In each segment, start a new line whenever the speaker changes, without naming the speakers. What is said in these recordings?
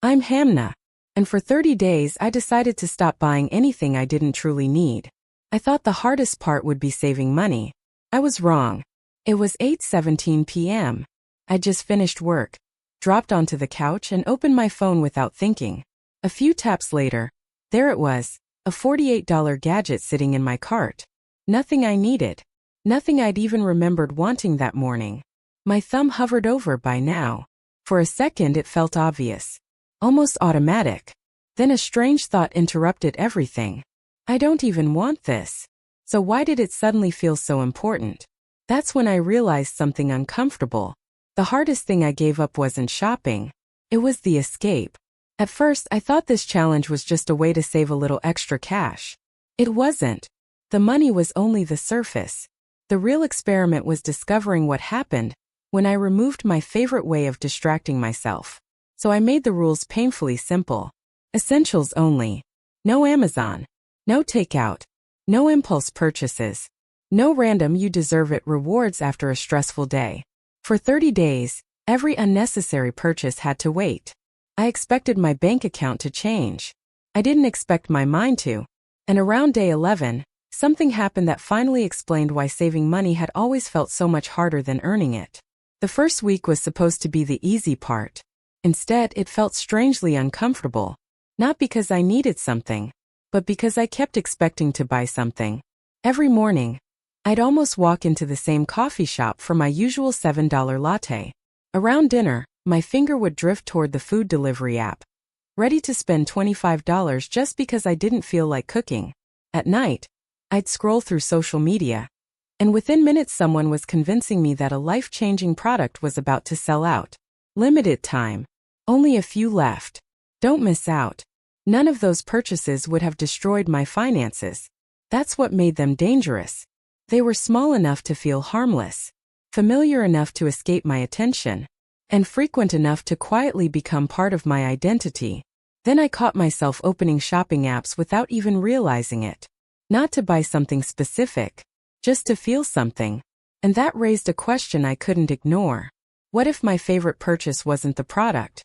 I'm Hamna, and for 30 days I decided to stop buying anything I didn't truly need. I thought the hardest part would be saving money. I was wrong. It was 8:17 p.m. I just finished work, dropped onto the couch and opened my phone without thinking. A few taps later, there it was, a $48 gadget sitting in my cart. Nothing I needed. Nothing I'd even remembered wanting that morning. My thumb hovered over by now. For a second it felt obvious. Almost automatic. Then a strange thought interrupted everything. I don't even want this. So why did it suddenly feel so important? That's when I realized something uncomfortable. The hardest thing I gave up wasn't shopping. It was the escape. At first, I thought this challenge was just a way to save a little extra cash. It wasn't. The money was only the surface. The real experiment was discovering what happened when I removed my favorite way of distracting myself. So I made the rules painfully simple. Essentials only. No Amazon. No takeout. No impulse purchases. No random you deserve it rewards after a stressful day. For 30 days, every unnecessary purchase had to wait. I expected my bank account to change. I didn't expect my mind to. And around day 11, something happened that finally explained why saving money had always felt so much harder than earning it. The first week was supposed to be the easy part. Instead, it felt strangely uncomfortable. Not because I needed something, but because I kept expecting to buy something. Every morning, I'd almost walk into the same coffee shop for my usual $7 latte. Around dinner, my finger would drift toward the food delivery app, ready to spend $25 just because I didn't feel like cooking. At night, I'd scroll through social media, and within minutes someone was convincing me that a life-changing product was about to sell out. Limited time. Only a few left. Don't miss out. None of those purchases would have destroyed my finances. That's what made them dangerous. They were small enough to feel harmless, familiar enough to escape my attention, and frequent enough to quietly become part of my identity. Then I caught myself opening shopping apps without even realizing it. Not to buy something specific, just to feel something. And that raised a question I couldn't ignore. What if my favorite purchase wasn't the product,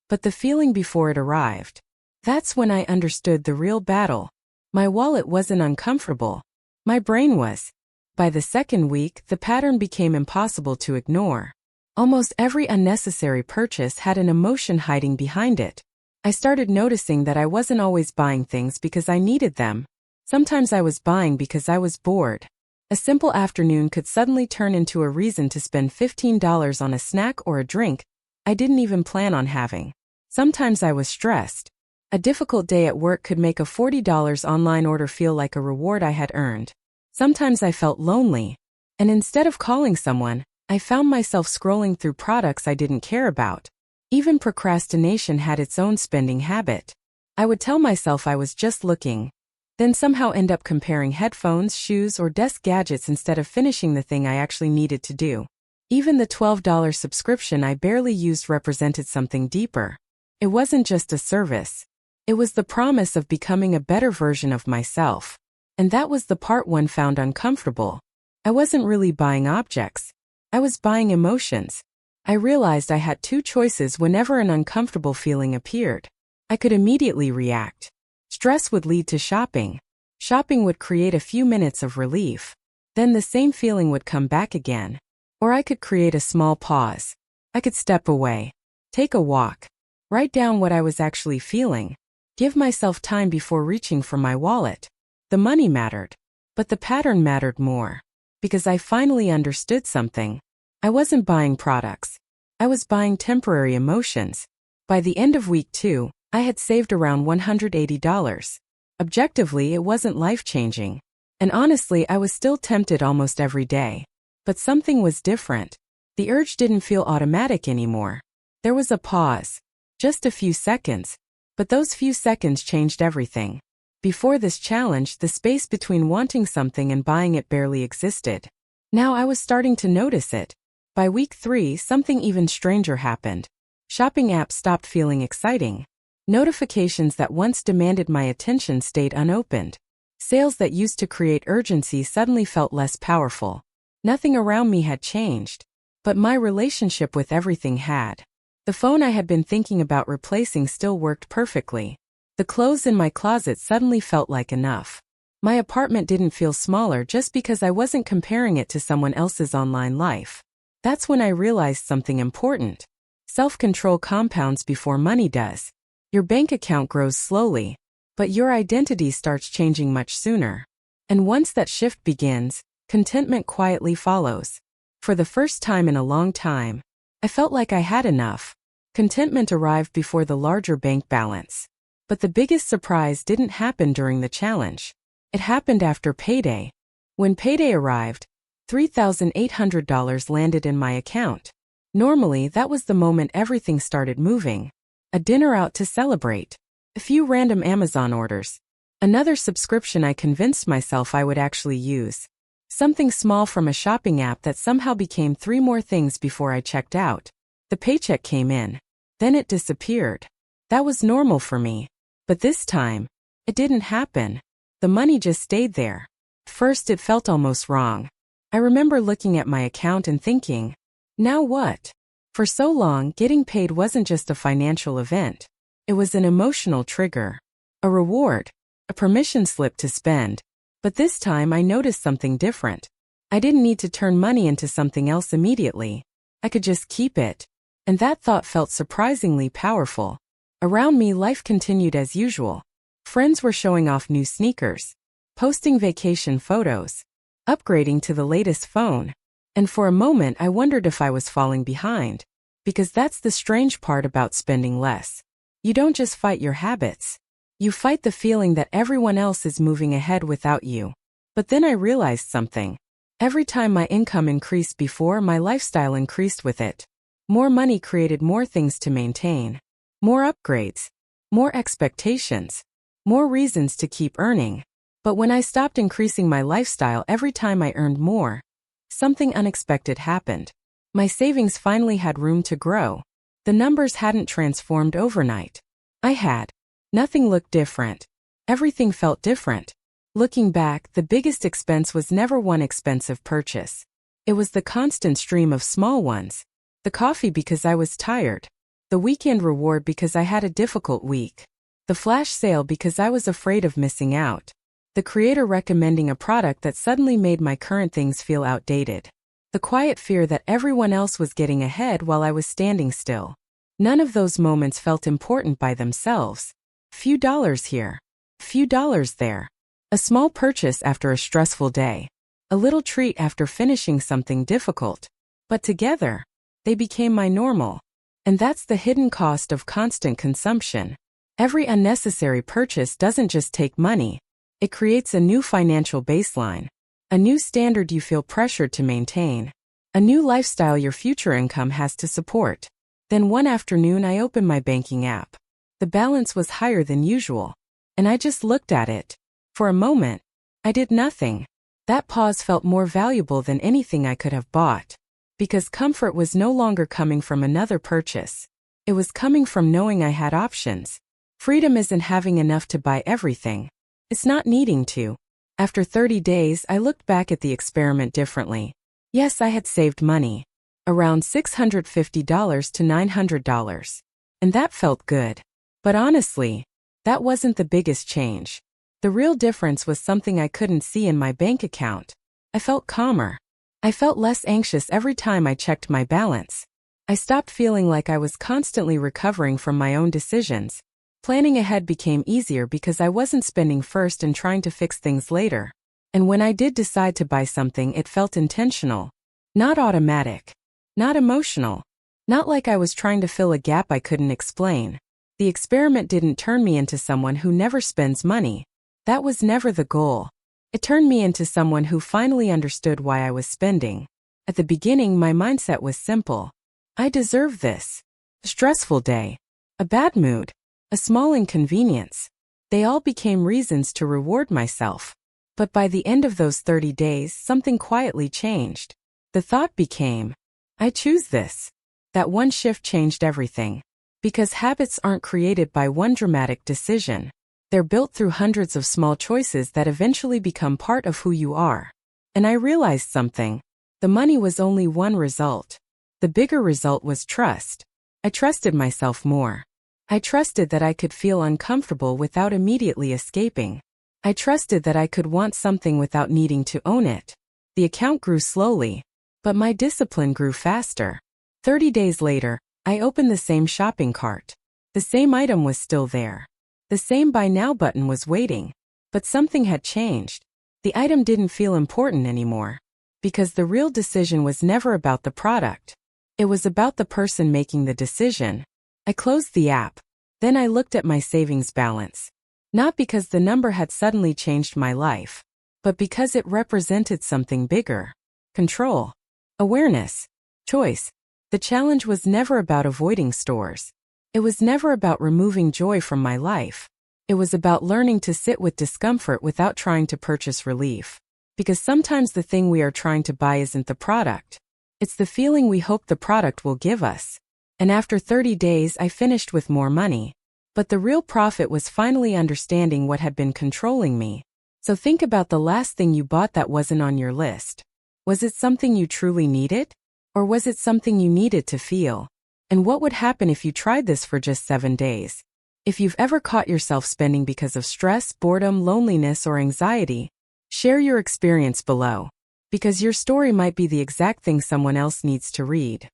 but the feeling before it arrived? That's when I understood the real battle. My wallet wasn't uncomfortable. My brain was. By the second week, the pattern became impossible to ignore. Almost every unnecessary purchase had an emotion hiding behind it. I started noticing that I wasn't always buying things because I needed them. Sometimes I was buying because I was bored. A simple afternoon could suddenly turn into a reason to spend $15 on a snack or a drink I didn't even plan on having. Sometimes I was stressed. A difficult day at work could make a $40 online order feel like a reward I had earned. Sometimes I felt lonely, and instead of calling someone, I found myself scrolling through products I didn't care about. Even procrastination had its own spending habit. I would tell myself I was just looking, then somehow end up comparing headphones, shoes, or desk gadgets instead of finishing the thing I actually needed to do. Even the $12 subscription I barely used represented something deeper. It wasn't just a service. It was the promise of becoming a better version of myself. And that was the part one found uncomfortable. I wasn't really buying objects. I was buying emotions. I realized I had two choices whenever an uncomfortable feeling appeared. I could immediately react. Stress would lead to shopping. Shopping would create a few minutes of relief. Then the same feeling would come back again. Or I could create a small pause. I could step away. Take a walk. Write down what I was actually feeling. Give myself time before reaching for my wallet. The money mattered. But the pattern mattered more. Because I finally understood something. I wasn't buying products. I was buying temporary emotions. By the end of week 2, I had saved around $180. Objectively, it wasn't life-changing. And honestly, I was still tempted almost every day. But something was different. The urge didn't feel automatic anymore. There was a pause. Just a few seconds. But those few seconds changed everything. Before this challenge, the space between wanting something and buying it barely existed. Now I was starting to notice it. By week 3, something even stranger happened. Shopping apps stopped feeling exciting. Notifications that once demanded my attention stayed unopened. Sales that used to create urgency suddenly felt less powerful. Nothing around me had changed, but my relationship with everything had. The phone I had been thinking about replacing still worked perfectly. The clothes in my closet suddenly felt like enough. My apartment didn't feel smaller just because I wasn't comparing it to someone else's online life. That's when I realized something important. Self-control compounds before money does. Your bank account grows slowly, but your identity starts changing much sooner. And once that shift begins, contentment quietly follows. For the first time in a long time, I felt like I had enough. Contentment arrived before the larger bank balance. But the biggest surprise didn't happen during the challenge. It happened after payday. When payday arrived, $3,800 landed in my account. Normally, that was the moment everything started moving. A dinner out to celebrate. A few random Amazon orders. Another subscription I convinced myself I would actually use. Something small from a shopping app that somehow became 3 more things before I checked out. The paycheck came in. Then it disappeared. That was normal for me. But this time, it didn't happen. The money just stayed there. First, it felt almost wrong. I remember looking at my account and thinking, now what? For so long, getting paid wasn't just a financial event. It was an emotional trigger. A reward. A permission slip to spend. But this time I noticed something different. I didn't need to turn money into something else immediately. I could just keep it. And that thought felt surprisingly powerful. Around me, life continued as usual. Friends were showing off new sneakers, posting vacation photos, upgrading to the latest phone. And for a moment, I wondered if I was falling behind. Because that's the strange part about spending less. You don't just fight your habits. You fight the feeling that everyone else is moving ahead without you. But then I realized something. Every time my income increased before, my lifestyle increased with it. More money created more things to maintain. More upgrades. More expectations. More reasons to keep earning. But when I stopped increasing my lifestyle every time I earned more, something unexpected happened. My savings finally had room to grow. The numbers hadn't transformed overnight. I had. Nothing looked different. Everything felt different. Looking back, the biggest expense was never one expensive purchase. It was the constant stream of small ones. The coffee because I was tired. The weekend reward because I had a difficult week. The flash sale because I was afraid of missing out. The creator recommending a product that suddenly made my current things feel outdated. The quiet fear that everyone else was getting ahead while I was standing still. None of those moments felt important by themselves. Few dollars here. Few dollars there. A small purchase after a stressful day. A little treat after finishing something difficult. But together, they became my normal. And that's the hidden cost of constant consumption. Every unnecessary purchase doesn't just take money. It creates a new financial baseline. A new standard you feel pressured to maintain. A new lifestyle your future income has to support. Then one afternoon I opened my banking app. The balance was higher than usual. And I just looked at it. For a moment, I did nothing. That pause felt more valuable than anything I could have bought. Because comfort was no longer coming from another purchase. It was coming from knowing I had options. Freedom isn't having enough to buy everything. It's not needing to. After 30 days, I looked back at the experiment differently. Yes, I had saved money. Around $650 to $900. And that felt good. But honestly, that wasn't the biggest change. The real difference was something I couldn't see in my bank account. I felt calmer. I felt less anxious every time I checked my balance. I stopped feeling like I was constantly recovering from my own decisions. Planning ahead became easier because I wasn't spending first and trying to fix things later. And when I did decide to buy something, it felt intentional. Not automatic. Not emotional. Not like I was trying to fill a gap I couldn't explain. The experiment didn't turn me into someone who never spends money. That was never the goal. It turned me into someone who finally understood why I was spending. At the beginning, my mindset was simple. I deserve this. A stressful day. A bad mood. A small inconvenience. They all became reasons to reward myself. But by the end of those 30 days, something quietly changed. The thought became, I choose this. That one shift changed everything. Because habits aren't created by one dramatic decision. They're built through hundreds of small choices that eventually become part of who you are. And I realized something. The money was only one result. The bigger result was trust. I trusted myself more. I trusted that I could feel uncomfortable without immediately escaping. I trusted that I could want something without needing to own it. The account grew slowly, but my discipline grew faster. 30 days later, I opened the same shopping cart. The same item was still there. The same buy now button was waiting. But something had changed. The item didn't feel important anymore. Because the real decision was never about the product. It was about the person making the decision. I closed the app. Then I looked at my savings balance. Not because the number had suddenly changed my life, but because it represented something bigger. Control. Awareness. Choice. The challenge was never about avoiding stores. It was never about removing joy from my life. It was about learning to sit with discomfort without trying to purchase relief. Because sometimes the thing we are trying to buy isn't the product. It's the feeling we hope the product will give us. And after 30 days, I finished with more money. But the real profit was finally understanding what had been controlling me. So think about the last thing you bought that wasn't on your list. Was it something you truly needed? Or was it something you needed to feel? And what would happen if you tried this for just 7 days? If you've ever caught yourself spending because of stress, boredom, loneliness, or anxiety, share your experience below. Because your story might be the exact thing someone else needs to read.